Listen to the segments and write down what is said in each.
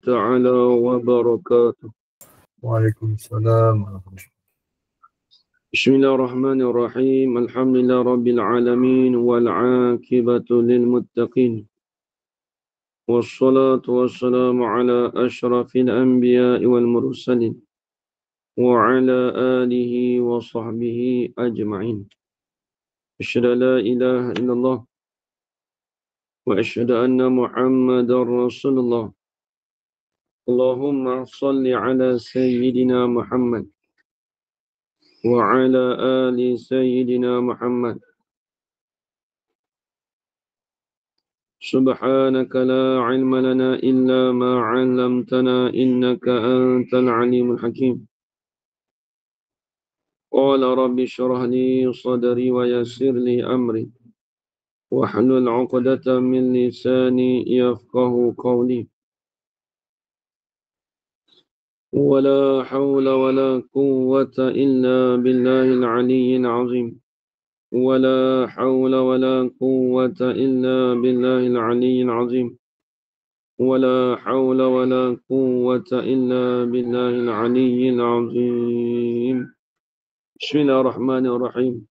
تعالى وبركاته. Waalaikumsalam warahmatullahi بسم الله الرحمن الرحيم. الحمد لله رب العالمين والعاقبة للمتقين والصلاة والسلام على أشرف الأنبياء والمرسلين وعلى آله وصحبه أجمعين. أشهد أن لا إله إلا الله وأشهد أن محمدا رسول الله. اللهم صل على سيدنا محمد وعلى آل سيدنا محمد. سبحانك لا علم لنا إلا ما علمتنا إنك أنت العليم الحكيم. قال رب اشرح لي صدري ويسر لي أمري واحلل عقدة من لساني يفقه قولي. ولا حول ولا قوة إلا بالله العلي العظيم. ولا حول ولا قوة إلا بالله العلي العظيم. ولا حول ولا قوة إلا بالله العلي العظيم. بسم الله الرحمن الرحيم.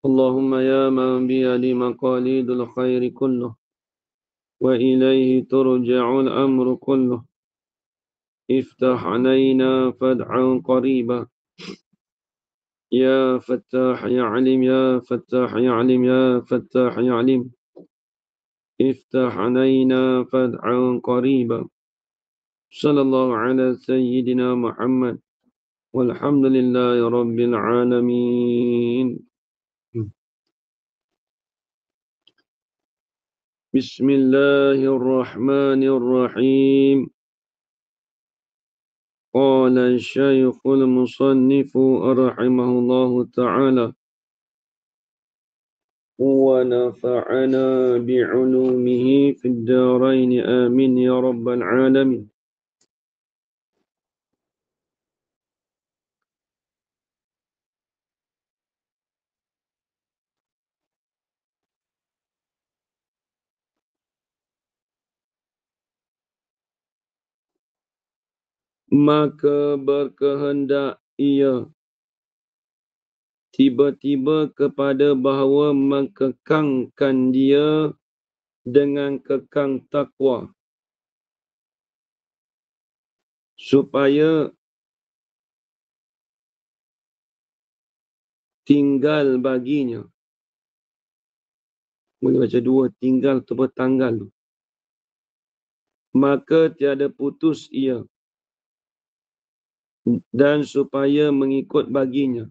اللهم يا من بيد مقاليد الخير كله وإليه ترجع الأمر كله افتح علينا فتحا قريبا يا فتاح يا عليم يا فتاح يا عليم يا فتاح يا عليم افتح علينا فتحا قريبا. صلى الله على سيدنا محمد والحمد لله رب العالمين. بسم الله الرحمن الرحيم. قال الشيخ المصنف رحمه الله تعالى ونفعنا بعلومه في الدارين آمين يا رب العالمين. Maka berkehendak ia tiba-tiba kepada bahawa mengkekangkan dia dengan kekang takwa supaya tinggal baginya. Boleh baca dua, tinggal atau bertanggal. Maka tiada putus ia dan supaya mengikut baginya.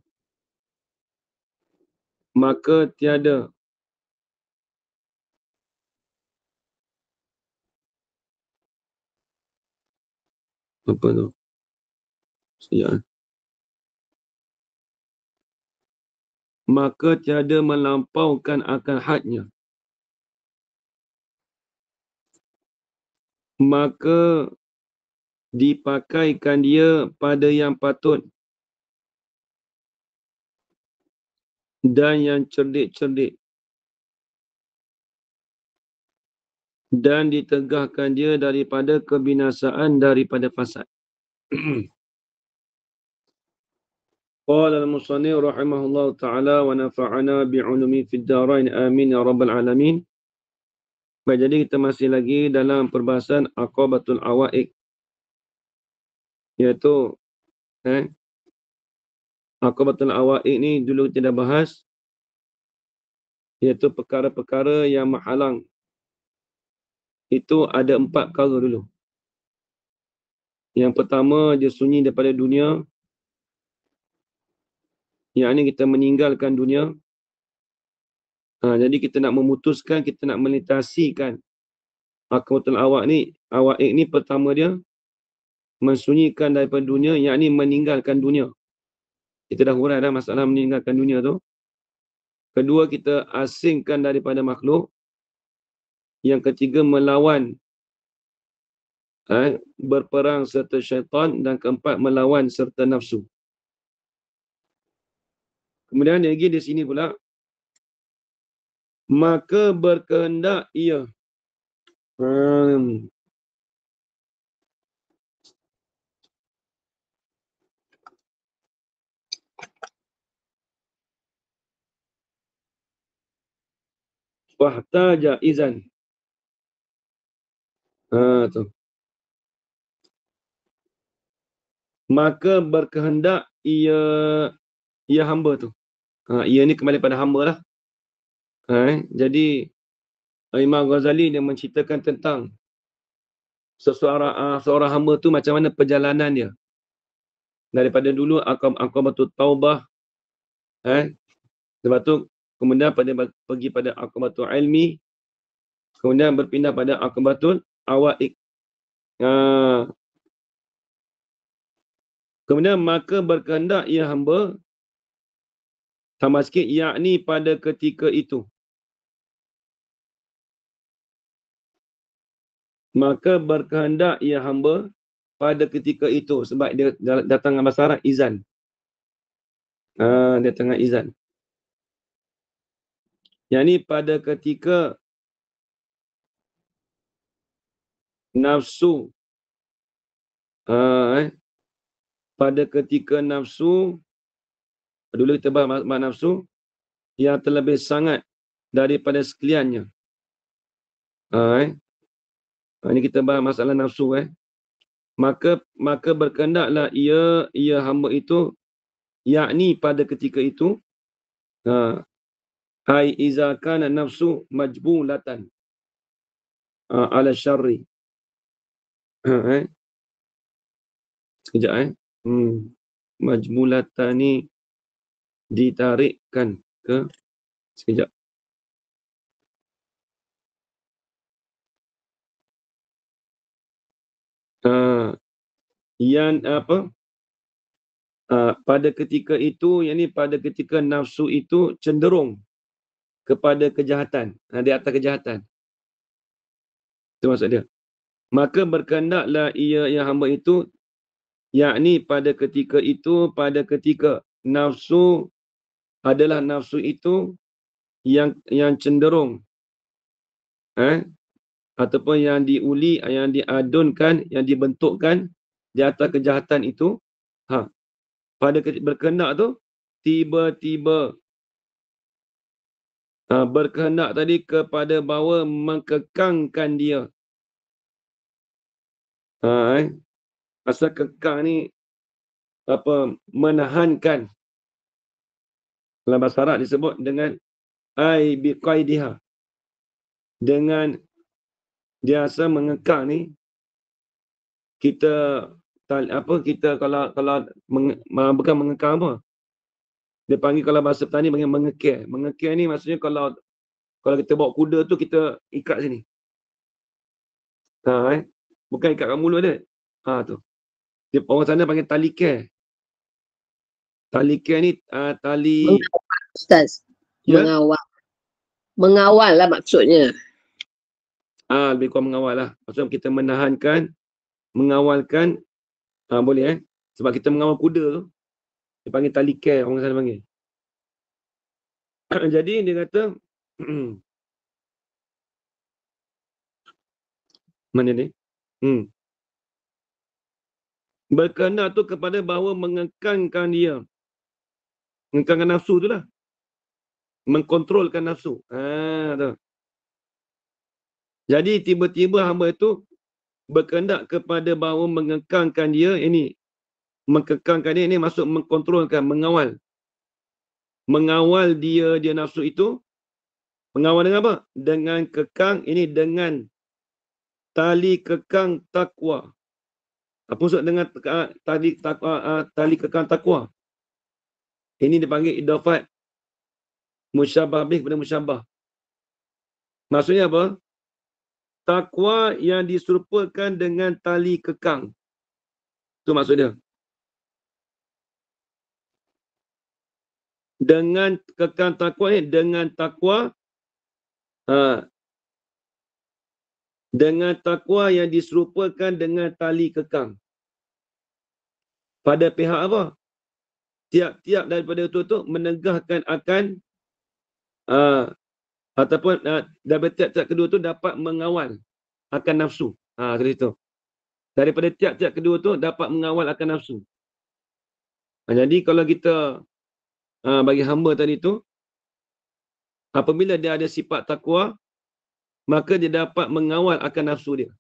Maka tiada apa tu? Ya. Maka tiada melampaukan akan hadnya. Maka dipakaikan dia pada yang patut dan yang cerdik-cerdik dan ditegahkan dia daripada kebinasaan daripada fasad. Qala al-musannif rahimahullah ta'ala wa nafa'ana bi'ulumi fid darain amin ya rabbal alamin. Baik, jadi kita masih lagi dalam perbahasan aqabatul awaiq, iaitu aqabatul awaiq ni dulu kita dah bahas, iaitu perkara-perkara yang menghalang. Itu ada 4 perkara dulu. Yang pertama, dia sunyi daripada dunia. Yang ini kita meninggalkan dunia. Jadi kita nak memutuskan, kita nak melintasikan aqabatul awaiq ni pertama dia mensunyikan daripada dunia, yang ini meninggalkan dunia. Kita dah hurai dah masalah meninggalkan dunia tu. Kedua, kita asingkan daripada makhluk. Yang ketiga, melawan berperang serta syaitan. Dan keempat, melawan serta nafsu. Kemudian lagi di sini pula, maka berkehendak ia. wahtaja izan. Tu. Maka berkehendak ia hamba tu. Ia ni kembali pada hamba lah. Jadi Imam Ghazali dia menceritakan tentang seorang hamba tu macam mana perjalanan dia. Daripada dulu Aqabatul Taubah, lepas tu kemudian pergi pada Aqabatul Ilmi, kemudian berpindah pada Aqabatul Awaiq. Kemudian maka berkehendak ia hamba, tambah sikit, yakni pada ketika itu. Maka berkehendak ia hamba pada ketika itu. Sebab dia datang dengan bahasa Arab, izan. Dia tengah izan. Yang ni pada ketika nafsu. Pada ketika nafsu, dulu kita bahas nafsu, yang terlebih sangat daripada sekaliannya. Ini kita bahas masalah nafsu. Maka berkehendaklah ia hamba itu, yakni pada ketika itu, ai iza kana nafsu majbulatan ala syarri. Sekejap. Majbulatan ni ditarikkan ke, sekejap. Yang apa? Pada ketika itu, yakni pada ketika nafsu itu cenderung kepada kejahatan, di atas kejahatan. Itu maksud dia. Maka berkehendaklah ia yang hamba itu, yakni pada ketika itu, pada ketika nafsu adalah nafsu itu yang cenderung, ataupun yang diuli, yang diadunkan, yang dibentukkan di atas kejahatan itu, pada berkehendak tu, tiba-tiba berkehendak tadi kepada bahawa mengkekangkan dia. Asal kekang ni menahankan. Dalam bahasa Arab disebut dengan biqaidiha. Dengan biasa mengekang ni, kita kalau bukan mengekang apa? Dia panggil, kalau bahasa petani panggil mengekir. Mengekir ni maksudnya kalau kita bawa kuda tu, kita ikat sini. Bukan ikat kat mulut dia. Tu. Orang sana panggil tali care. Tali care ni tali... Ustaz. Mengawal. Mengawal lah maksudnya. Lebih kurang mengawal lah. Maksudnya kita menahankan, mengawalkan. Boleh sebab kita mengawal kuda tu. Dia panggil tali care, orang sana panggil. Jadi dia kata, mana ni? Berkehendak tu kepada bahawa mengekangkan dia. Mengekangkan nafsu tu lah. Mengkontrolkan nafsu. Tu. Jadi tiba-tiba hamba itu berkehendak kepada bahawa mengekangkan dia. Ini mengekangkan dia ini maksud mengkontrolkan, mengawal. Mengawal dia nafsu itu. Mengawal dengan apa? Dengan kekang, ini dengan tali kekang takwa. Apa maksud dengan tali kekang takwa? Ini dipanggil idafat musyabah bih kepada musyabah. Maksudnya apa? Takwa yang diserupakan dengan tali kekang. Itu maksud dia. Dengan kekang takwa ni, dengan takwa yang diserupakan dengan tali kekang. Pada pihak apa? Tiap-tiap daripada itu menegahkan akan ataupun daripada tiap-tiap kedua tu dapat mengawal akan nafsu. Seperti itu. Daripada tiap-tiap kedua tu dapat mengawal akan nafsu. Jadi kalau kita bagi hamba tadi tu, Apabila dia ada sifat takwa, maka dia dapat mengawal akan nafsu dia.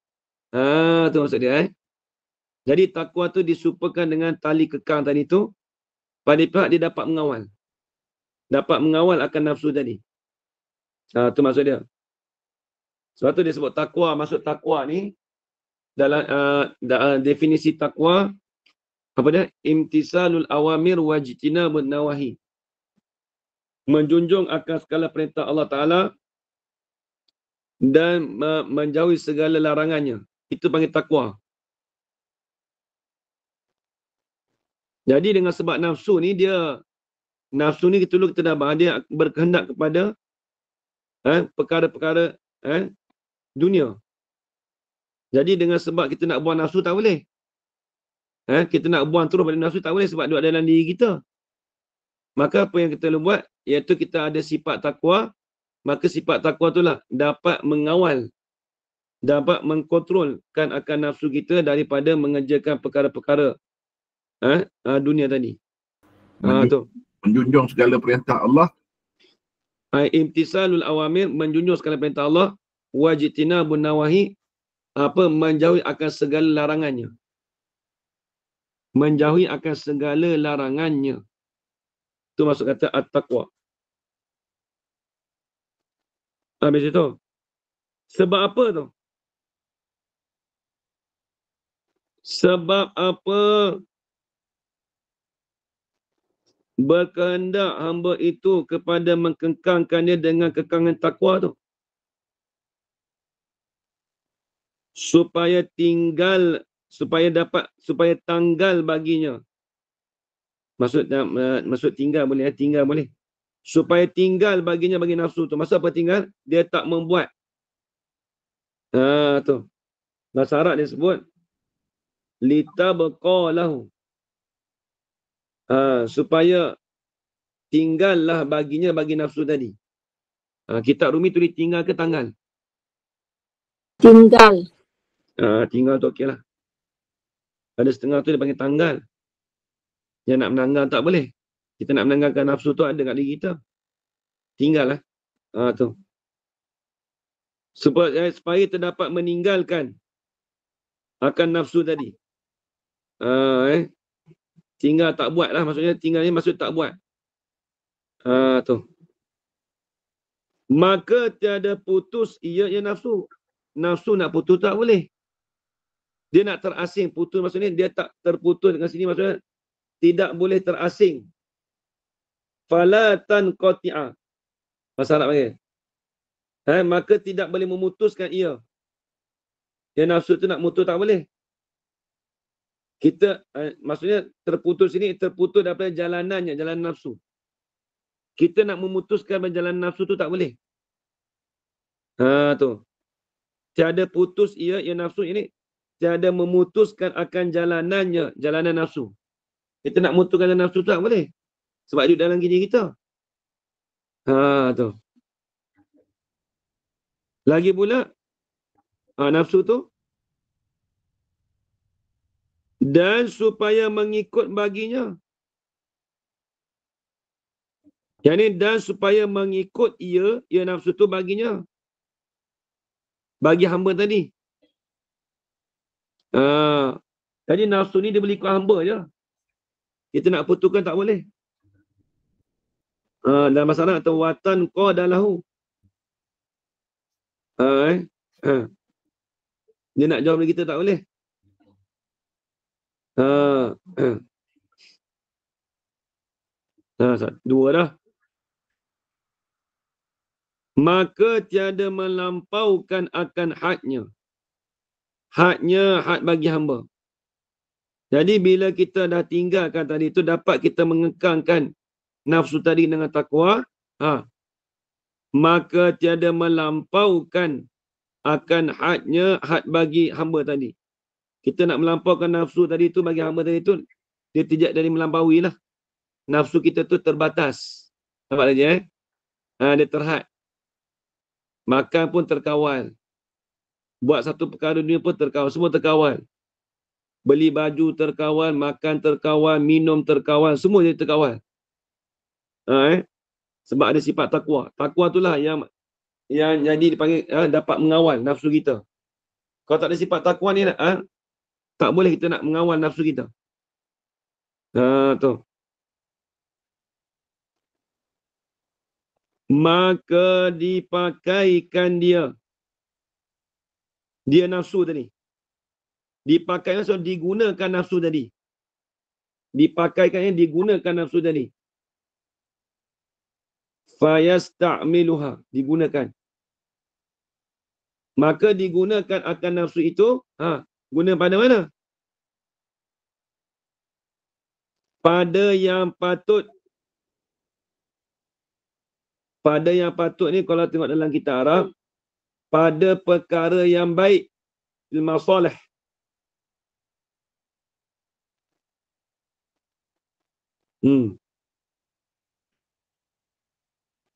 Tu maksud dia. Jadi takwa tu disupakan dengan tali kekang tadi tu. Pada pihak dia dapat mengawal. Dapat mengawal akan nafsu tadi. Tu maksud dia. Sebab tu dia sebut takwa. Maksud takwa ni, dalam definisi takwa, apa dia? Imtisalul awamir wajtinabun nawahi. Menjunjung akan segala perintah Allah Ta'ala dan menjauhi segala larangannya. Itu panggil takwa. Jadi dengan sebab nafsu ni, nafsu ni dulu kita dah bahas, dia berkehendak kepada perkara-perkara dunia. Jadi dengan sebab kita nak buang nafsu tak boleh. Kita nak buang terus pada nafsu tak boleh sebab dia ada dalam diri kita. Maka apa yang kita buat, iaitu kita ada sifat takwa, maka sifat takwa itulah dapat mengawal, dapat mengkontrolkan akan nafsu kita daripada mengerjakan perkara-perkara dunia tadi. Menjunjung segala perintah Allah. Imtisalul awamir, menjunjung segala perintah Allah, wajtinabun nawahi, menjauhi akan segala larangannya. Menjauhi akan segala larangannya. Itu maksud kata at-taqwa. Habis itu. Sebab apa tu? Sebab apa berkehendak hamba itu kepada mengkekangkannya dengan kekangan takwa tu? Supaya tanggal baginya. Maksud tinggal boleh, tinggal boleh. Supaya tinggal baginya bagi nafsu tu. Maksud apa tinggal? Dia tak membuat. Tu. Bahasa Arab dia sebut litabqalahu. Supaya tinggallah baginya bagi nafsu tadi. Kitab Rumi tulis tinggal ke tanggal? Tinggal. Tinggal tu okey lah. Ada setengah tu dia panggil tanggal. Yang nak menanggal tak boleh. Kita nak menanggalkan nafsu tu ada kat diri kita. Tinggal lah. Tu. Supaya terdapat meninggalkan akan nafsu tadi. Tinggal tak buat lah. Maksudnya tinggal ni maksud tak buat. Tu. Maka tiada putus ia nafsu. Nafsu nak putus tak boleh. Dia nak terasing. Putus maksudnya dia tak terputus dengan sini maksudnya tidak boleh terasing. Fala tanqati'a. Bahasa Arab panggil. Maka tidak boleh memutuskan ia. Yang nafsu tu nak mutus tak boleh. Kita maksudnya terputus ini terputus daripada jalanannya, jalan nafsu. Kita nak memutuskan jalan nafsu tu tak boleh. Tu. Tiada putus ia nafsu ini tiada memutuskan akan jalanannya, jalanan nafsu. Kita nak mutuskan jalan nafsu tu tak boleh. Sebab dia dalam diri kita. Tu. Lagi pula nafsu tu dan supaya mengikut baginya. Yang ni dan supaya mengikut ia nafsu tu baginya. Bagi hamba tadi. Jadi nafsu ni dia boleh ikut hamba je. Kita nak putuskan tak boleh. Dalam masalah atau watan qadalahu. Dia nak jawab kita tak boleh. Dua dah. Maka tiada melampaukan akan hadnya. Hadnya, had bagi hamba. Jadi bila kita dah tinggalkan tadi itu, dapat kita mengekangkan nafsu tadi dengan takwa, maka tiada melampaukan akan hadnya, had bagi hamba tadi. Kita nak melampaukan nafsu tadi itu bagi hamba tadi itu, dia tidak dari melampaui lah. Nafsu kita tu terbatas. Nampak saja dia terhad. Makan pun terkawal. Buat satu perkara dunia pun terkawal. Semua terkawal. Beli baju terkawal, makan terkawal, minum terkawal. Semua jadi terkawal. Sebab ada sifat takwa. Takwa itulah yang jadi dipanggil dapat mengawal nafsu kita. Kalau tak ada sifat takwa ni, tak boleh kita nak mengawal nafsu kita. Tu. Maka dipakaikan dia nafsu tadi. Dipakaikan maksud digunakan nafsu tadi. Dipakaikannya digunakan nafsu tadi. Fayasta'miluha, digunakan. Maka digunakan akan nafsu itu, guna pada mana? Pada yang patut. Pada yang patut ni kalau tengok dalam kitab Arab, pada perkara yang baik, masalah.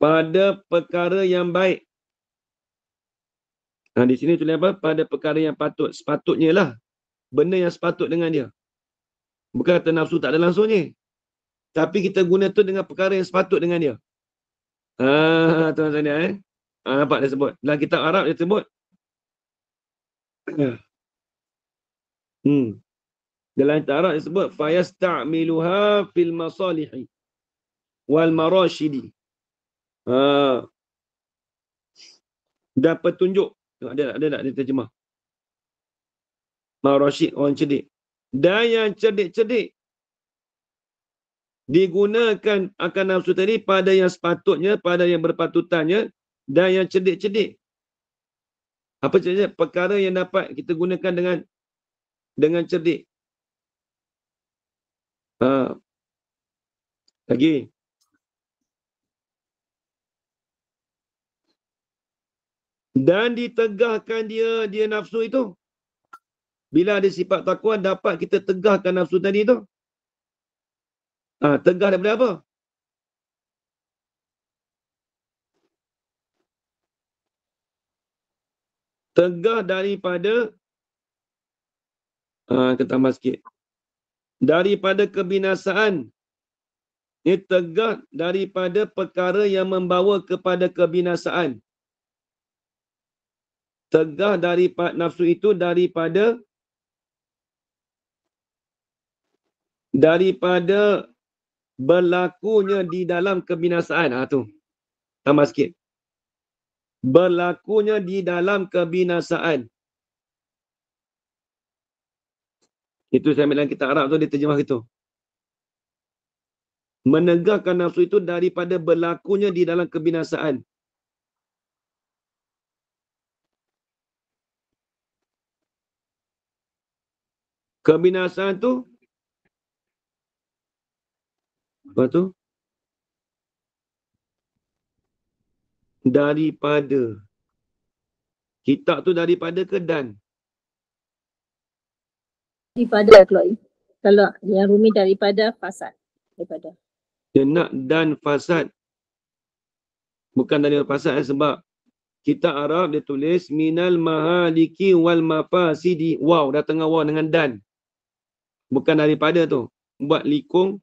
Pada perkara yang baik. Di sini tulis apa? Pada perkara yang patut. Sepatutnya lah. Benda yang sepatut dengan dia. Bukan kata nafsu tak ada langsungnya. Tapi kita guna tu dengan perkara yang sepatut dengan dia. Tuan-tuan dia, nampak dia sebut. Dalam kitab Arab dia sebut. Dalam kitab Arab dia sebut. Fayasta'miluha fil masalihi wal marashidi. Dan petunjuk. Ada tak dia terjemah? Marashid, orang cerdik. Dan yang cerdik-cerdik digunakan akan nafsu tadi pada yang sepatutnya, pada yang berpatutannya, dan yang cerdik-cerdik. Apa cerdik? Perkara yang dapat kita gunakan dengan cerdik. Lagi. Dan ditegahkan dia nafsu itu. Bila ada sifat takwa, dapat kita tegahkan nafsu tadi itu. Tegah daripada apa? Tegah daripada kita tambah sikit. Daripada kebinasaan. Ini tegah daripada perkara yang membawa kepada kebinasaan. Tegah daripada nafsu itu daripada berlakunya di dalam kebinasaan. Tu. Tambah sikit. Berlakunya di dalam kebinasaan. Itu saya ambil dalam kitab Arab tu, dia terjemah gitu. Menegahkan nafsu itu daripada berlakunya di dalam kebinasaan. Kebinasaan tu apa tu? Daripada. Kitab tu daripada ke dan? Daripada kalau yang Rumi daripada fasad. Daripada. Dia nak dan fasad. Bukan daripada fasad sebab kitab Arab dia tulis minal mahaliki wal mafasidi. Wow, dah tengah wow dengan dan. Bukan daripada tu. Buat likung,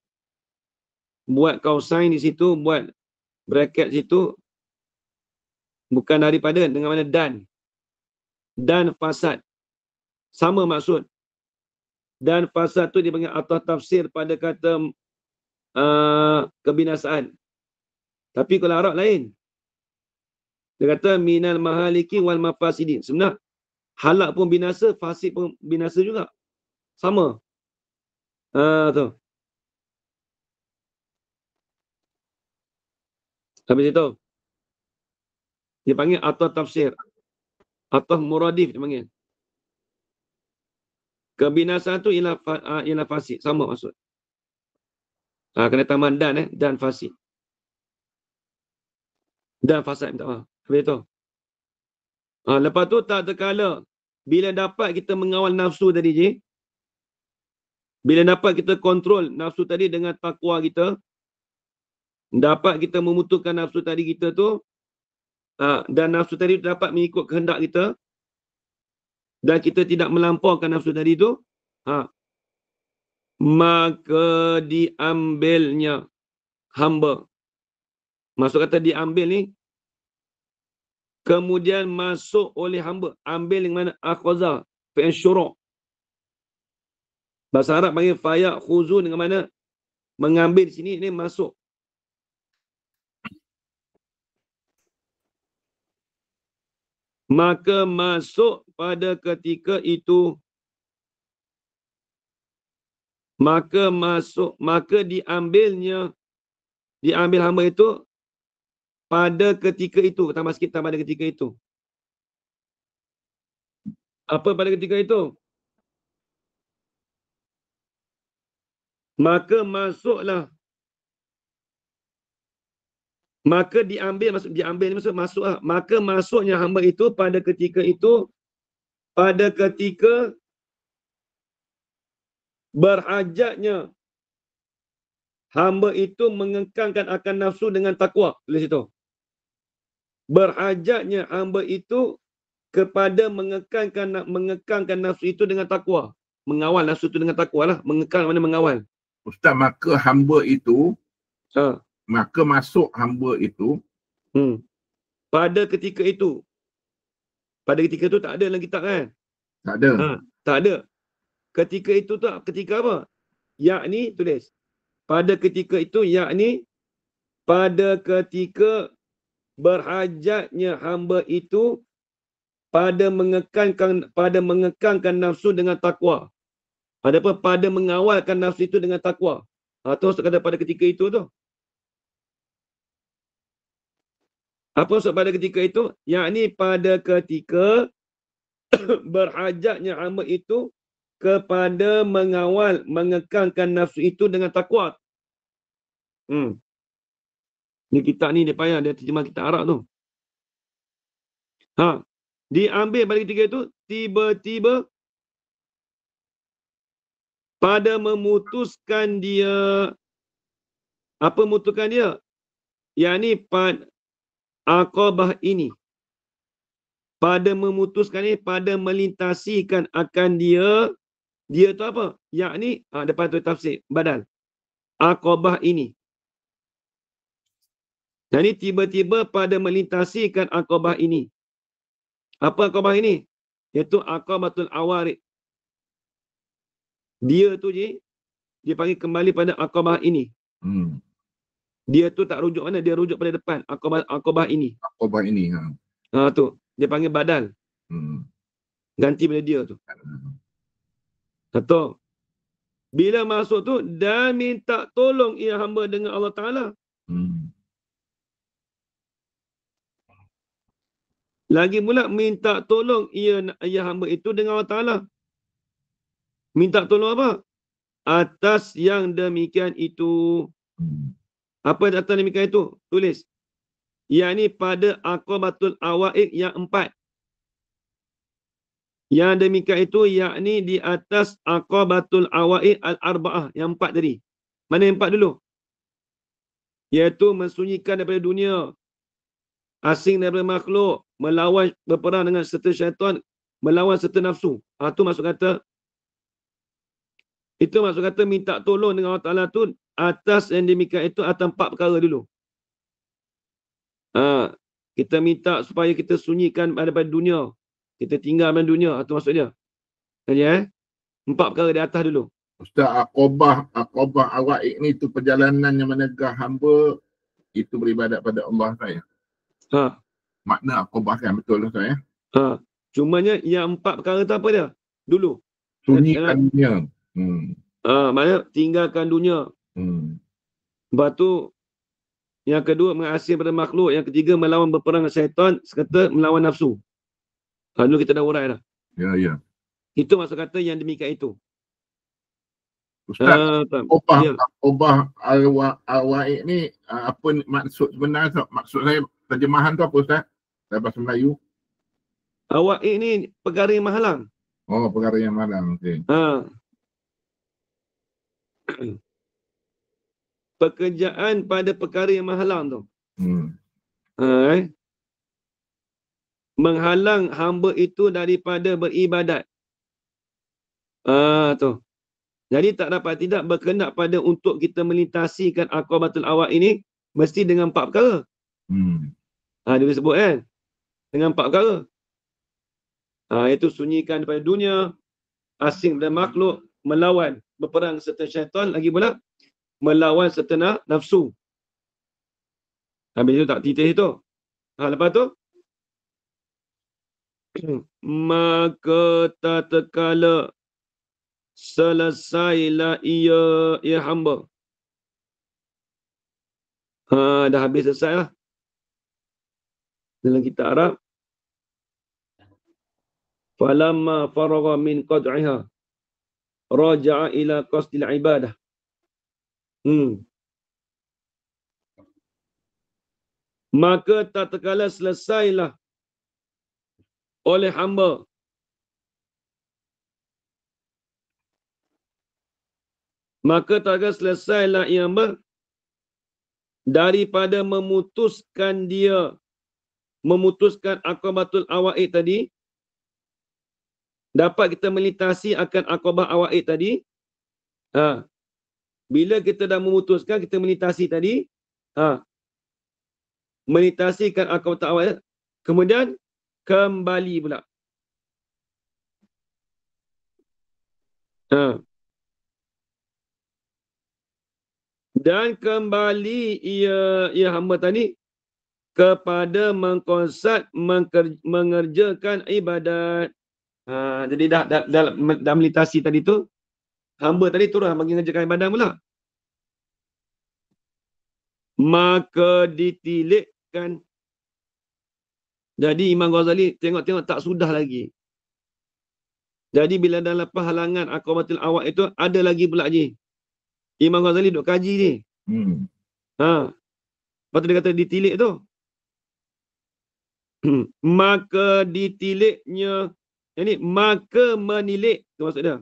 buat kausain di situ, buat bracket situ. Bukan daripada, dengan mana dan. Dan fasad. Sama maksud. Dan fasad tu dipanggil atau tafsir pada kata kebinasaan. Tapi kalau Arab lain. Dia kata minal mahaliki wal mafasidi. Sebenarnya halak pun binasa, fasid pun binasa juga. Sama. Tu. Habis itu. Dia panggil atau tafsir. Atau muradif dia panggil. Kebinasaan tu ialah fasid. Sama maksud. Kena tambah dan fasid. Dan fasad minta maaf. Habis itu. Lepas tu tak terkala. Bila dapat kita mengawal nafsu tadi je. Bila dapat kita kontrol nafsu tadi dengan takwa kita. Dapat kita memutuskan nafsu tadi kita tu. Dan nafsu tadi dapat mengikut kehendak kita. Dan kita tidak melampaukan nafsu tadi tu. Maka diambilnya hamba Maksud kata diambil ni, kemudian masuk oleh hamba. Ambil yang mana? Akhazah. Fi'il syuru'. Bahasa Arab panggil fayak khuzun dengan mana? Mengambil di sini, ini masuk. Maka masuk pada ketika itu. Maka diambil hamba itu pada ketika itu. Tambah sikit, pada ketika itu. Apa pada ketika itu? Maka masuklah. Maka diambil ni maksud masuk lah. Maka masuknya hamba itu pada ketika itu. Pada ketika berhajatnya hamba itu mengekangkan akan nafsu dengan takwa. Tulis itu. Berhajatnya hamba itu kepada mengekangkan nafsu itu dengan takwa. Mengawal nafsu itu dengan takwa lah. Mengekang mana mengawal. Ustaz, maka hamba itu, Ha. maka masuk hamba itu. Pada ketika itu. Pada ketika itu tak ada dalam kitab kan? Tak ada. Tak ada. Ketika itu tak, ketika apa? Yakni, tulis. Pada ketika itu, yakni pada ketika berhajatnya hamba itu pada mengekangkan nafsu dengan takwa. Ada apa? Pada mengawalkan nafsu itu dengan takwa. Atau maksud kata pada ketika itu tu. Apa maksud pada ketika itu? Yakni pada ketika berhajatnya hamba itu kepada mengawal, mengekangkan nafsu itu dengan takwa. Ni kitab ni dia payah, dia terjemah kitab Arab tu. Diambil pada ketika itu, tiba-tiba pada memutuskan dia. Apa memutuskan dia? Yakni pada aqabah ini. Pada memutuskan ini, pada melintasikan akan dia. Dia tu apa? Yakni, depan tu tafsir, badal. Aqabah ini. Jadi tiba-tiba pada melintasikan aqabah ini. Apa aqabah ini? Iaitu aqabatul awarid. Dia tu je, dia panggil kembali pada aqabah ini. Dia tu tak rujuk mana? Dia rujuk pada depan. Aqabah ini. Aqabah ini. Tu. Dia panggil badal. Ganti pada dia tu. Atau bila masuk tu dan minta tolong ia hamba dengan Allah Ta'ala. Lagi pula minta tolong ia hamba itu dengan Allah Ta'ala. Minta tolong apa? Atas yang demikian itu. Apa atas demikian itu? Tulis. Yang ni pada aqabatul awaid yang 4. Yang demikian itu yakni di atas aqabatul awaid al-arba'ah. Yang 4 tadi. Mana yang 4 dulu? Iaitu mensunyikan daripada dunia. Asing daripada makhluk. Melawan, berperang dengan serta syaitan. Melawan serta nafsu. Itu maksud kata minta tolong dengan Allah Ta'ala tu. Atas yang demikian itu atas 4 perkara dulu. Kita minta supaya kita sunyikan daripada dunia. Kita tinggal dalam dunia. Itu maksudnya. Jadi 4 perkara di atas dulu. Ustaz, aqabah awaid ni tu perjalanan yang menegah hamba itu beribadat pada Allah saya. Makna aqabah kan betul lah saya. Cumanya yang 4 perkara tu apa dia? Dulu. Sunyikan dunia. Maknanya tinggalkan dunia. Lepas tu yang kedua mengasih pada makhluk. Yang ketiga melawan berperang dengan syaitan. Sekata melawan nafsu. Dulu kita dah urai dah. Ya. Itu maksud kata yang demikian itu. Ustaz, aqabah awaid ni apa maksud sebenar? Maksud saya terjemahan tu apa Ustaz? Dalam bahasa Melayu. Awaid ni perkara yang menghalang. Oh, perkara yang menghalang. Okay. Pekerjaan pada perkara yang menghalang tu. Menghalang hamba itu daripada beribadat. Tu. Jadi tak dapat tidak berkehendak pada untuk kita melintasikan aqabatul awal ini Mesti dengan 4 perkara. Dia boleh sebut kan? Dengan 4 perkara. Iaitu sunyikan daripada dunia, asing dan makhluk, melawan, berperang serta syaitan, lagi pula melawan serta nafsu. Habis itu tak titik itu. Lepas tu, maka tatkala selesailah ia hamba. Dah habis selesai lah. Dalam kitab Arab, falamma faragha min qad'iha raja'a ila qasdil ibadah. Maka tatkala selesailah oleh hamba ia hamba daripada memutuskan aqabatul awaid tadi, dapat kita melintasi akan aqabah awaid tadi. Bila kita dah memutuskan, kita melintasi tadi, melintasikan aqabatul awaid, kemudian kembali pula. Dan kembali ia hamba tadi kepada mengkonsat mengerjakan ibadat. Jadi dah melintasi tadi tu, hamba tadi turun bagi mengerjakan ibadat pula. Maka ditilikkan. Jadi Imam Ghazali tengok-tengok tak sudah lagi. Jadi bila dah lepas halangan aqabatul awak itu, ada lagi pula je. Imam Ghazali duk kaji ni. Lepas tu dia kata ditilik tu. Maka ditiliknya, ini maka menilik, tu maksud dia.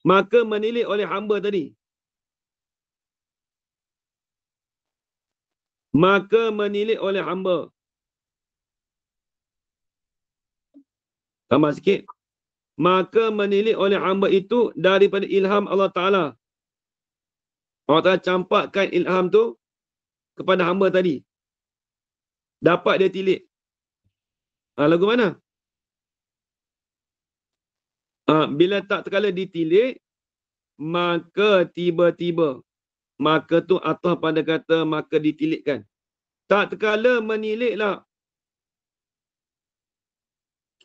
Maka menilik oleh hamba tadi. Maka menilik oleh hamba. Tambah sikit. Maka menilik oleh hamba itu daripada ilham Allah Ta'ala. Allah Ta'ala campakkan ilham tu kepada hamba tadi. Dapat dia tilik. Lagu mana? Bila tak terkala ditilik, maka tiba-tiba. Maka tu atau pada kata maka ditilikkan. Tak terkala meniliklah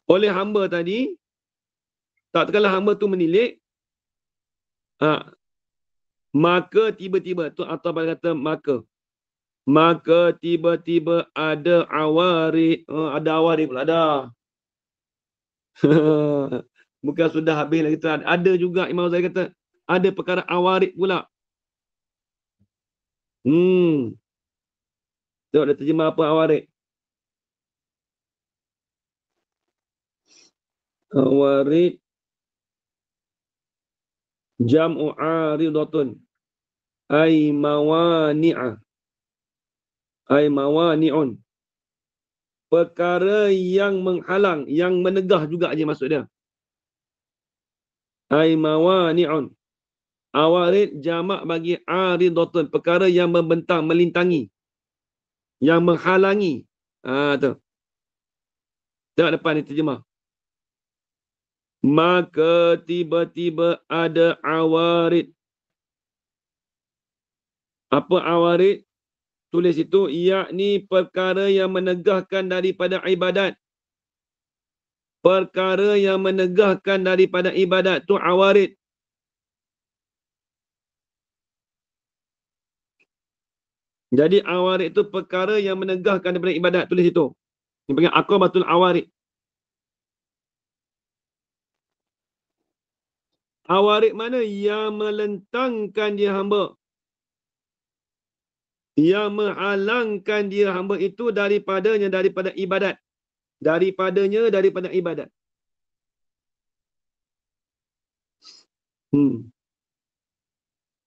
oleh hamba tadi. Tak terkala hamba tu menilik, maka tiba-tiba. Tu atau pada kata maka. Maka tiba-tiba ada awarid. Ada awarid pula. Ada. Bukan sudah habis lagi. Ada juga Imam Ghazali kata. Ada perkara awarid pula. Tengok dia terjemah apa awarid. Awarid. Jam'u aridatun. Ay mawani'ah. Ay mawani'un. Perkara yang menghalang, yang menegah juga je maksud dia. Ay mawani'un. Awarid jamak bagi aridatun. Perkara yang membentang, melintangi. Yang menghalangi. Tu. Tengok depan ni terjemah. Maka tiba-tiba ada awarid. Apa awarid? Tulis itu, yakni perkara yang menegahkan daripada ibadat. Perkara yang menegahkan daripada ibadat. Tu awarid. Jadi awarid itu perkara yang menegahkan daripada ibadat. Tulis itu. Ini panggil aqabatul awarid. Awarid mana? Yang melentangkan dia hamba. Yang menghalangkan dia hamba itu daripada ibadat. Daripada ibadat.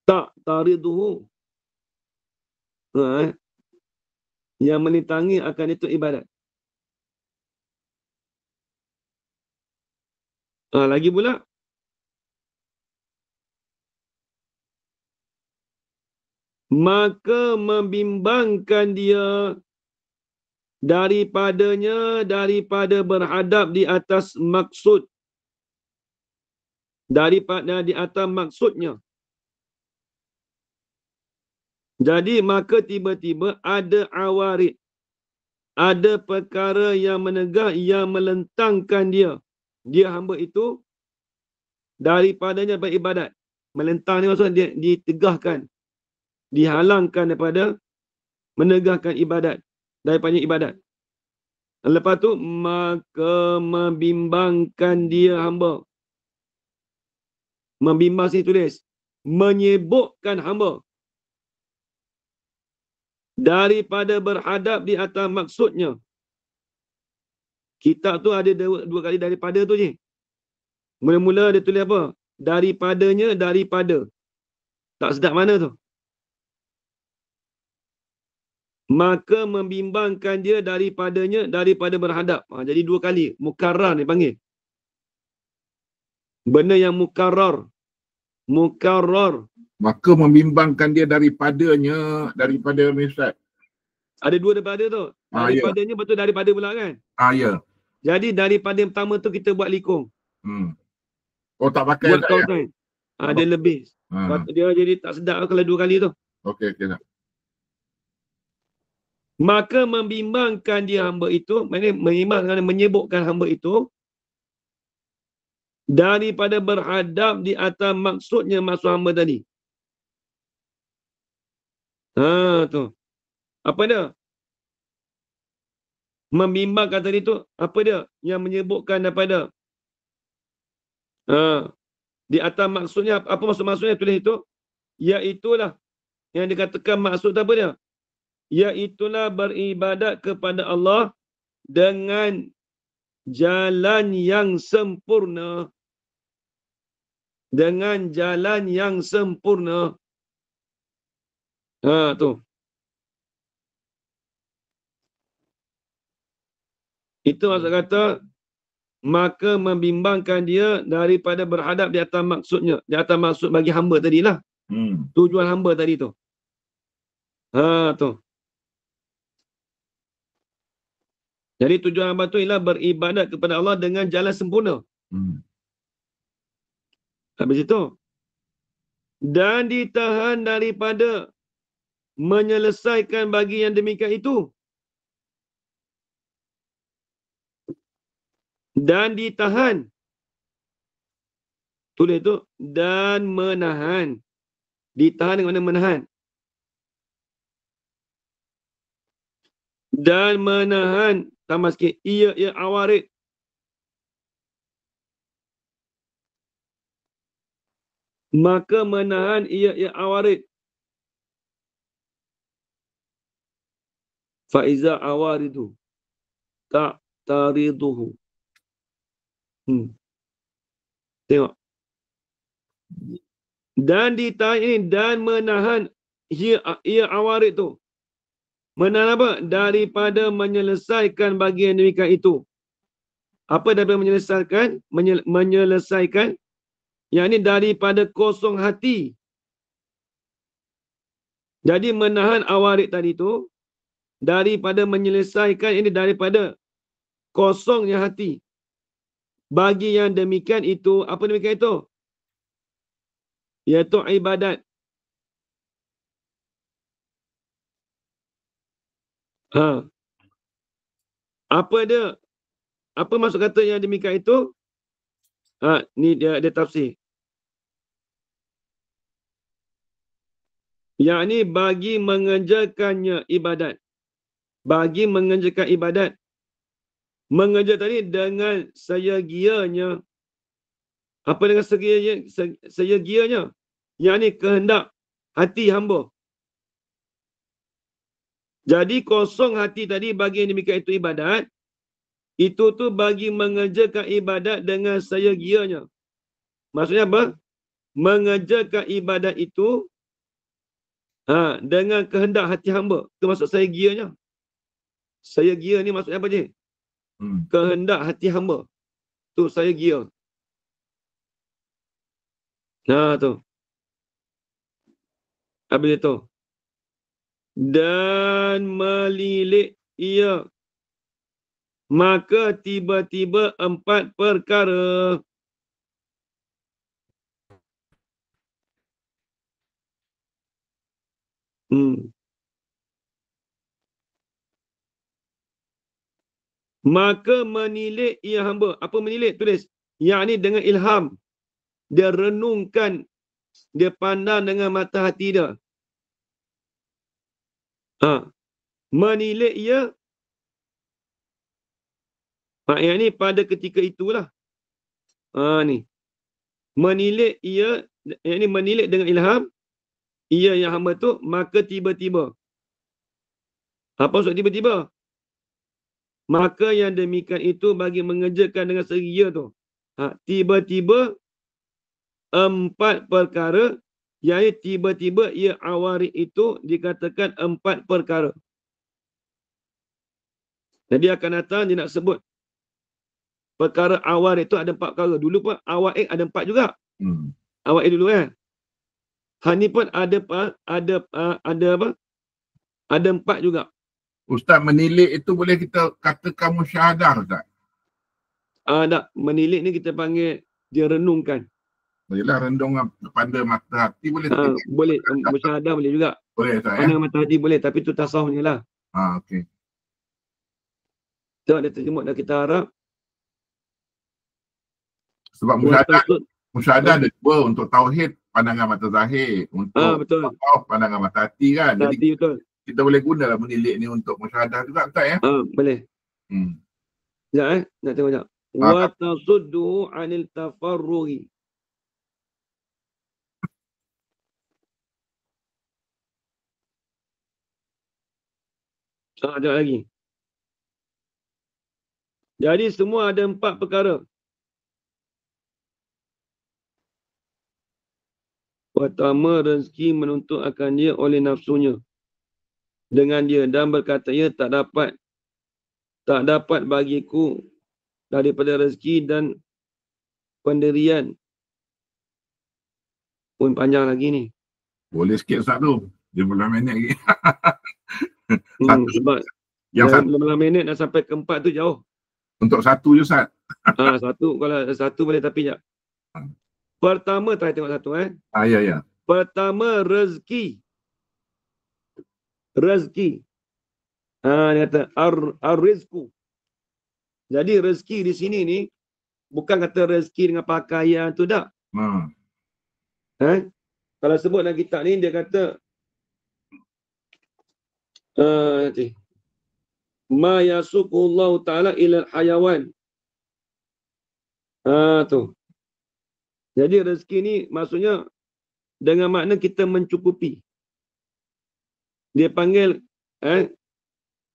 Tak tariduhu. Yang melintangi akan itu ibadat. Lagi pula. maka membimbangkan dia daripada berhadap di atas maksud, daripada di atas maksudnya. Jadi maka tiba-tiba ada awarid, ada perkara yang menegah yang melentangkan dia hamba itu daripadanya beribadat. Melentang ni maksudnya dia ditegahkan, dihalangkan daripada menegahkan ibadat, daripada ibadat. Lepas tu maka membimbangkan dia hamba. Membimbang sini tulis menyibukkan hamba daripada berhadap di atas maksudnya. Kitab tu ada dua kali daripada tu je. Mula-mula dia tulis apa? Daripadanya, daripada. Tak sedap mana tu. Maka membimbangkan dia daripadanya, daripada berhadap. Jadi dua kali. Mukarrar dia panggil. Benda yang mukarrar. Mukarrar. Maka membimbangkan dia daripadanya, daripada Ustaz. Ada dua daripada tu. Daripadanya Ya. betul daripada pula kan? Ya. Jadi daripada yang pertama tu kita buat likung. Oh, tak pakai Buat tak kau ya? kan? Dia lebih. Dia jadi tak sedap kalau dua kali tu. Okey, tak. Maka membimbangkan dia hamba itu, maknanya menyibukkan hamba itu daripada berhadap di atas maksudnya maksud hamba tadi. Tu. Apa dia? Membimbangkan tadi tu, apa dia? Yang menyebutkan daripada di atas maksudnya, apa maksud-maksudnya tulis itu? Iaitulah yang dikatakan maksud apa dia? Iaitulah beribadat kepada Allah dengan jalan yang sempurna. Dengan jalan yang sempurna. Tu. Itu maksud kata, maka membimbangkan dia daripada berhadap di atas maksudnya. Di atas maksud bagi hamba tadilah. Tujuan hamba tadi tu. Tu. Jadi tujuan hamba tu ialah beribadat kepada Allah dengan jalan sempurna. Habis itu. Dan ditahan daripada menyelesaikan bagi yang demikian itu. Dan ditahan. Tulis itu. Dan menahan. Ditahan dengan mana menahan. Dan menahan. Tambah sikit. Ia awarid. Maka menahan ia awarid. Faiza awaridu. Tak tariduhu. Tengok. Dan ditahan ini. Dan menahan ia awarid tu. Menahan apa? Daripada menyelesaikan bagian demikian itu. Apa daripada menyelesaikan? Menyelesaikan. Yang ini daripada kosong hati. Jadi menahan awarid tadi tu. Daripada menyelesaikan ini daripada kosongnya hati. Bagi yang demikian itu. Apa demikian itu? Iaitu ibadat. Apa dia? Apa maksud kata yang demikian itu? Ni dia tafsir. Yang ni bagi mengerjakannya ibadat. Bagi mengerjakan ibadat. Mengerja tadi dengan seyogianya. Apa dengan seyogianya? Yang ni kehendak hati hamba. Jadi kosong hati tadi bagi yang demikian itu ibadat. Itu tu bagi mengerjakan ibadat dengan seyogianya. Maksudnya apa? Mengerjakan ibadat itu dengan kehendak hati hamba. Itu maksud seyogianya. Seyogia ni maksudnya apa je? Kehendak hati hamba. Tu seyogia. Tu. Habis itu. dan melilit ia, maka tiba-tiba 4 perkara. Maka menilik ia hamba. Apa menilik? Tulis. Yakni dengan ilham. Dia renungkan. Dia pandang dengan mata hati dia. Menilik ia. Yang ni pada ketika itulah. Ni. Menilik ia. Yang ni menilik dengan ilham. Ia yang hamba tu. Maka tiba-tiba. Apa maksud tiba-tiba? Maka yang demikian itu bagi mengerjakan dengan seria tu. Tiba-tiba 4 perkara. Yang tiba-tiba ia awarid itu dikatakan 4 perkara. Jadi akan datang dia nak sebut. Perkara awarid itu ada 4 perkara. Dulu pun awaid ada 4 juga. Awaid dulu kan. Ni pun ada apa? Ada 4 juga. Ustaz, menilik itu boleh kita katakan musyahadah, Ustaz? Tak. Menilik ni kita panggil dia renungkan. Yelah, renung kepada mata hati boleh. Boleh. Musyahadah boleh juga. Boleh, Ustaz. Pandang mata hati boleh. Tapi tu tasawuf ni lah. Okey. Tengok dia terjemuk dalam kita Arab. Sebab musyahadah ada 2. Untuk tauhid, pandangan mata zahir. Untuk betul. Pandangan mata hati kan. Mata hati, betul. Kita boleh gunalah menilik ni untuk musyahadah juga, Ustaz ya? Boleh. Sekejap nak tengok sekejap. Wa tasuddu 'anil tafarrughi. Sekejap lagi. Jadi semua ada 4 perkara. Pertama, rezeki menuntut akan dia oleh nafsunya. Dengan dia dan berkata ia tak dapat bagiku daripada rezeki dan pendirian. Pun panjang lagi ni. Boleh sikit Ustaz tu. 15 minit lagi. Sebab yang 15 minit nak sampai ke 4 tu jauh. Untuk 1 je Ustaz. Satu, kalau 1 boleh tapi sekejap. Pertama, try tengok 1 ya. Pertama, rezeki. Rezeki. Dia kata ar-rizku. Jadi rezeki di sini ni bukan kata rezeki dengan pakaian tu tak. Kalau sebut dalam kitab ni dia kata ma yasuqullahu ta'ala ilal hayawan. Tu. Jadi rezeki ni maksudnya dengan makna kita mencukupi. Dia panggil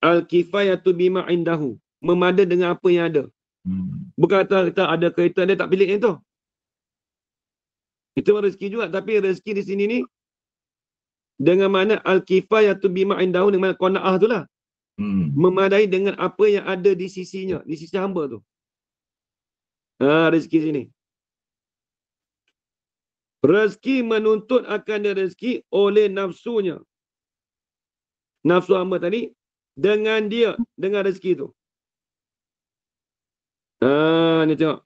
al-kifayatu bima indahu. Memada dengan apa yang ada. Bukan kata kita ada kereta dia tak pilih yang tu. Itu rezeki juga. Tapi rezeki di sini ni dengan makna al-kifayatu bima indahu, dengan makna qanaah tu lah. Memadai dengan apa yang ada di sisinya. Di sisi hamba tu. Rezeki sini. Rezeki menuntut akan dia rezeki oleh nafsunya. Nafsu hamba tadi dengan dia, dengan rezeki tu. Ni tengok.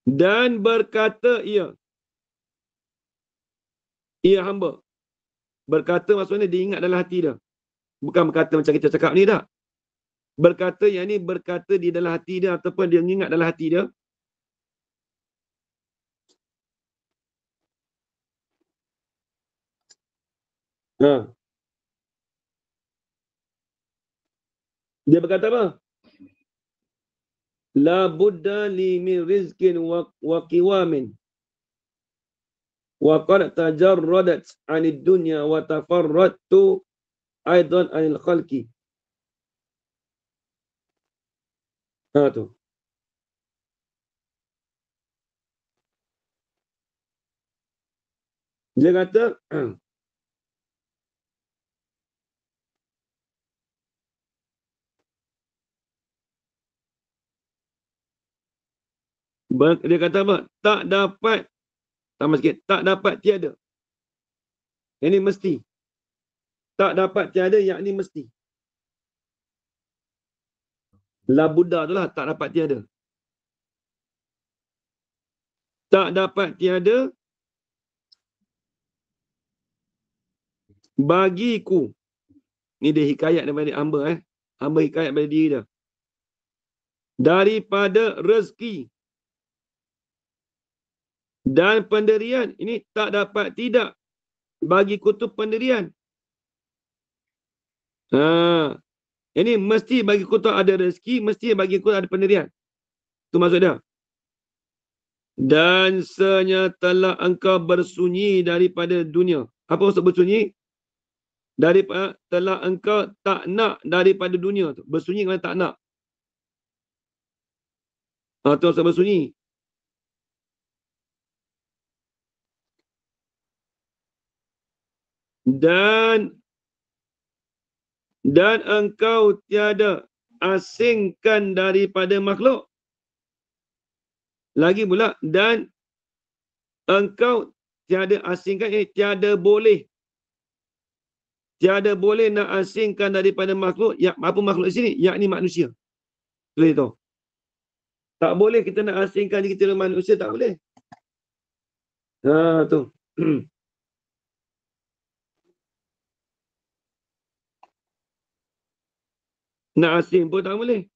Dan berkata ia hamba. Berkata maksudnya dia ingat dalam hati dia. Bukan berkata macam kita cakap ni tak. Berkata yang ni berkata di dalam hati dia ataupun dia ingat dalam hati dia. Dia berkata apa? La budda li min rizkin wa qiwamin. Wa qad tajarradat 'anid dunya wa tafarradtu aidan 'anil khalqi. Tu. Dia kata dia kata apa? Tak dapat, tambah sikit, tak dapat tiada. Ini mesti. Tak dapat tiada yakni mesti. La Buddha tu lah tak dapat tiada. Tak dapat tiada bagiku. Ni dia hikayat daripada hamba. Hamba hikayat daripada diri dia. Daripada rezeki dan penderian. Ini tak dapat tidak. Bagiku tu penderian. Ini mesti bagiku tu ada rezeki, mesti bagiku ada penderian. Itu maksud dia. Dan senyatalah engkau bersunyi daripada dunia. Apa maksud bersunyi? Daripada telah engkau tak nak daripada dunia tu. Bersunyi kalau tak nak. Itu maksud bersunyi. Dan engkau tiada asingkan daripada makhluk. Lagi pula, dan engkau tiada asingkan, tiada boleh. Tiada boleh nak asingkan daripada makhluk. Apa makhluk di sini? Yakni manusia. Boleh tahu. Tak boleh kita nak asingkan diri kita dengan manusia, tak boleh. Tu. Nak asing pun tak boleh.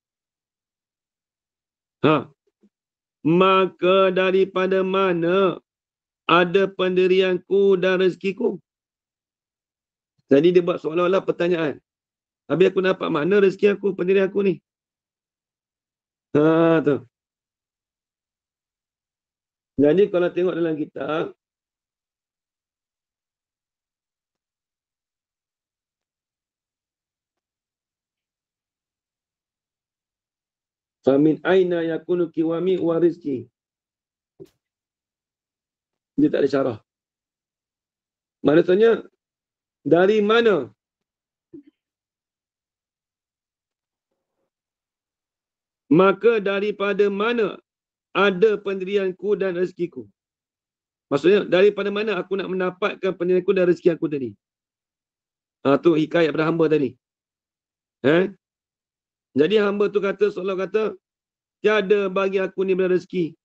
Maka daripada mana ada pendirianku dan rezekiku? Jadi dia buat seolah-olah pertanyaan. Habis aku dapat mana rezeki aku, pendirian aku ni? Tu. Jadi kalau tengok dalam kitab, Famin aina yakunu kiwami wa rizki. Dia tak ada syarah. Maksudnya, dari mana? Maka daripada mana ada pendirianku dan rezekiku. Maksudnya, daripada mana aku nak mendapatkan pendirianku dan rezeki aku tadi. Tu hikayat pada hamba tadi. Jadi hamba tu kata, seolah kata, tiada bagi aku ni bila rezeki.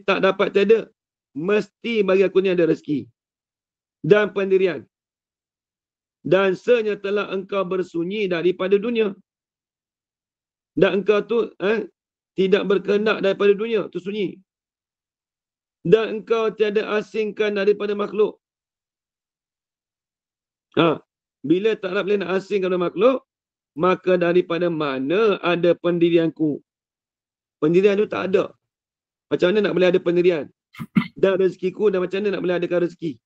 Tak dapat tiada. Mesti bagi aku ni ada rezeki. Dan pendirian. Dan senyatalah engkau bersunyi daripada dunia. Dan engkau tu tidak berkehendak daripada dunia. Tu sunyi. Dan engkau tiada asingkan daripada makhluk. Bila tak boleh nak asingkan daripada makhluk, maka daripada mana ada pendirianku? Pendirian tu tak ada. Macam mana nak boleh ada pendirian? Dan rezekiku, dan macam mana nak boleh adakan rezeki?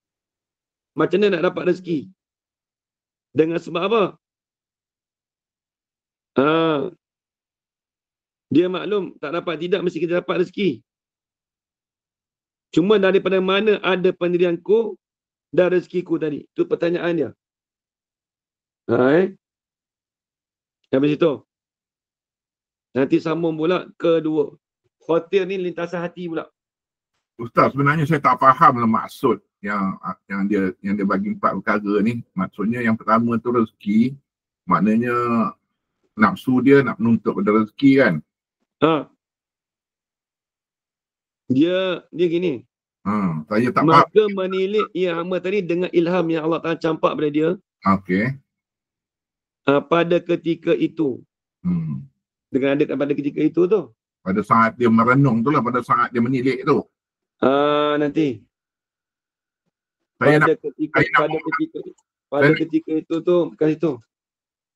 Macam mana nak dapat rezeki? Dengan sebab apa? Dia maklum, tak dapat tidak mesti kita dapat rezeki. Cuma daripada mana ada pendirianku dan rezekiku tadi? Itu pertanyaan dia. Habis itu. Nanti sambung pula kedua. Khatir ni lintasan hati pula. Ustaz, sebenarnya saya tak faham lah maksud yang dia bagi 4 perkara ni. Maksudnya yang pertama tu rezeki, maknanya nafsu dia nak menuntut pada rezeki kan? Dia gini. Saya tak faham. Maka faham. menilik ia hamba tadi dengan ilham yang Allah Ta'ala campak pada dia. Okey. Pada ketika itu. Dengan ada pada ketika itu tu. Pada saat dia merenung tu lah, pada saat dia menilik tu. Nanti. Saya pada ketika itu tu, bukan itu.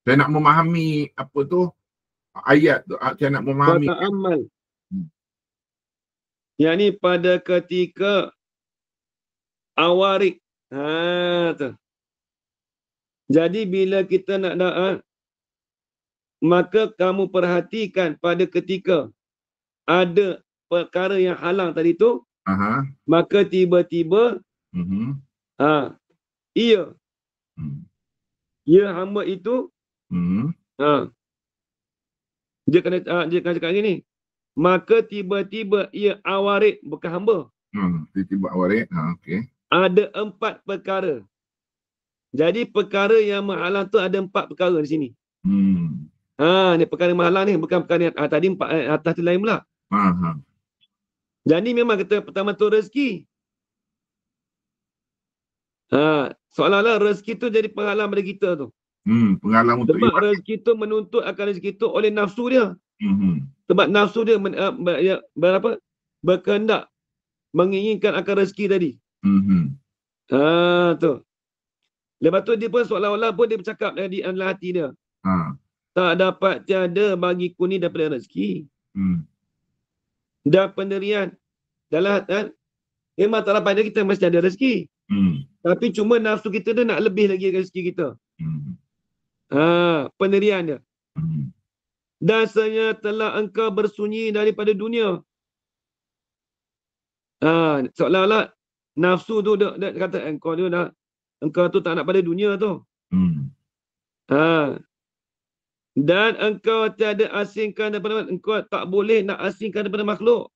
Saya nak memahami apa tu, ayat tu. Saya nak memahami. Kata amal. Yang ni pada ketika awarik. Tu. Jadi bila kita nak maka kamu perhatikan pada ketika ada perkara yang halang tadi tu, maka tiba-tiba ia hamba itu dia kena cakap gini, maka tiba-tiba ia awarid, bukan hamba. Tiba-tiba awarid. Okey. Ada 4 perkara. Jadi perkara yang menghalang tu ada 4 perkara di sini. Hmm. Ni perkara menghalang ni bukan perkara yang tadi 4 atas tu lain pula. Jadi memang kata pertama tu rezeki. Seolah-olah rezeki tu jadi penghalang pada kita tu. Penghalang untuk Sebab rezeki tu menuntut akan rezeki tu oleh nafsu dia. Sebab nafsu dia berkehendak menginginkan akan rezeki tadi. Tu. Lepas tu dia pun seolah-olah pun dia bercakap di dalam hati dia. Tak dapat tiada bagiku ni daripada rezeki. Dan pendirian. Dalam memang tak dapat kita mesti ada rezeki. Tapi cuma nafsu kita tu nak lebih lagi rezeki kita. Pendirian dia. Dasarnya telah engkau bersunyi daripada dunia. Seolah-olah nafsu tu dia kata engkau tu tak nak pada dunia tu. Dan engkau tiada asingkan daripada, engkau tak boleh nak asingkan daripada makhluk.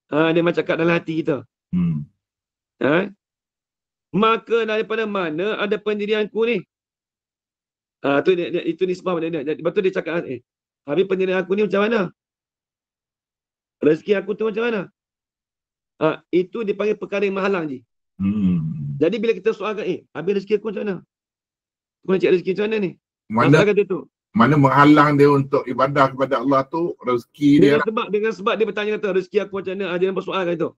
Dia macam kat dalam hati kita. Maka daripada mana ada pendirianku ni? Itu nisbah pada dia. Lepas tu dia cakap, habis pendirian aku ni macam mana? Rezeki aku tu macam mana? Itu dipanggil perkara yang menghalang je. Jadi bila kita soalkan, habis rezeki aku macam mana? Aku nak cek rezeki macam mana ni? Mana menghalang dia untuk ibadah kepada Allah tu, rezeki dia. Dengan sebab dia bertanya kata, rezeki aku macam mana? Dia nampak soal itu.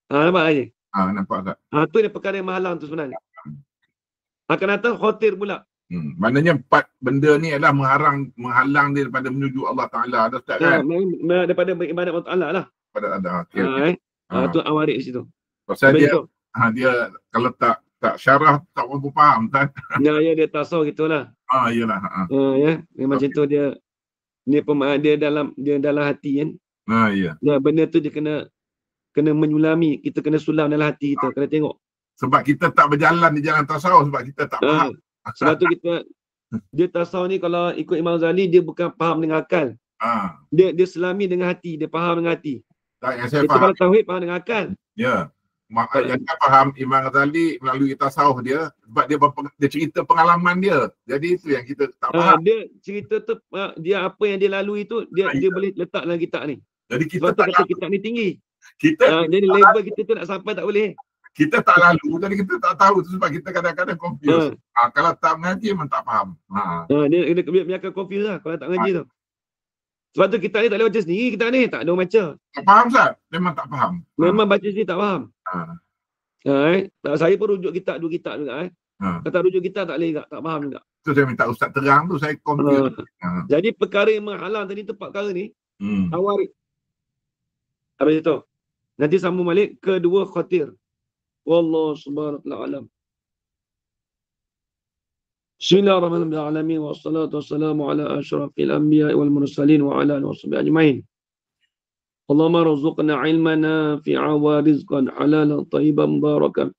Nampak aja. Nampak tak? Tu dia perkara yang menghalang tu sebenarnya. Akan datang khawatir pula. Maknanya 4 benda ni adalah menghalang dia daripada menuju Allah Ta'ala. Ada Ustaz kan? Daripada beribadat Allah Ta'ala lah. Pada ada. Tu awarik di situ. Pasal dia kalau tak syarah tak mampu faham kan? Dia tasawuf gitulah. Iyalah. Memang macam tu dia dalam hati kan. Ya. Benda tu dia kena menyulami, kita kena sulam dalam hati kita, kena tengok. Sebab kita tak berjalan di jalan tasawuf sebab kita tak faham. Sebab tu dia tasawuf ni kalau ikut Imam Ghazali dia bukan faham dengan akal. Dia selami dengan hati, dia faham dengan hati. Yang saya kita faham. kalau tauhid faham dengan akal. Ya. Yang saya faham Imam Ghazali melalui tasawuf dia sebab dia cerita pengalaman dia. Jadi itu yang kita tak faham. Dia cerita tu dia apa yang dia lalui tu dia boleh letak dalam kitab ni. Jadi kita sebab tak kata kitab ni tinggi. Jadi tak level kita tu nak sampai tak boleh. Kita tak lalu, jadi kita tak tahu tu sebab kita kadang-kadang confuse. Kalau tak mengaji memang tak faham. Dia biarkan confuse lah kalau tak mengaji tu. Sebab tu kita ni tak boleh baca sendiri, kita ni tak ada orang baca. Tak faham Ustaz? Memang tak faham. Memang baca sendiri tak faham. Saya pun rujuk kitab 2 kitab juga. Kata rujuk kitab tak boleh juga, tak faham juga. Tu saya minta Ustaz terang tu, saya confuse. Jadi perkara yang menghalang tadi tu 4 perkara ni, awarik. Habis itu. Nanti sambung balik kedua khatir. Wallahu subhanahu wa ta'ala alam. Bismillahirrahmanirrahim. Wassalatu wassalamu ala asyrafil anbiya wal mursalin wa ala alihi washabihi ajmain. Allahumma rzuqna ilman nafi'a wa rizqan halalan tayyiban mubarakan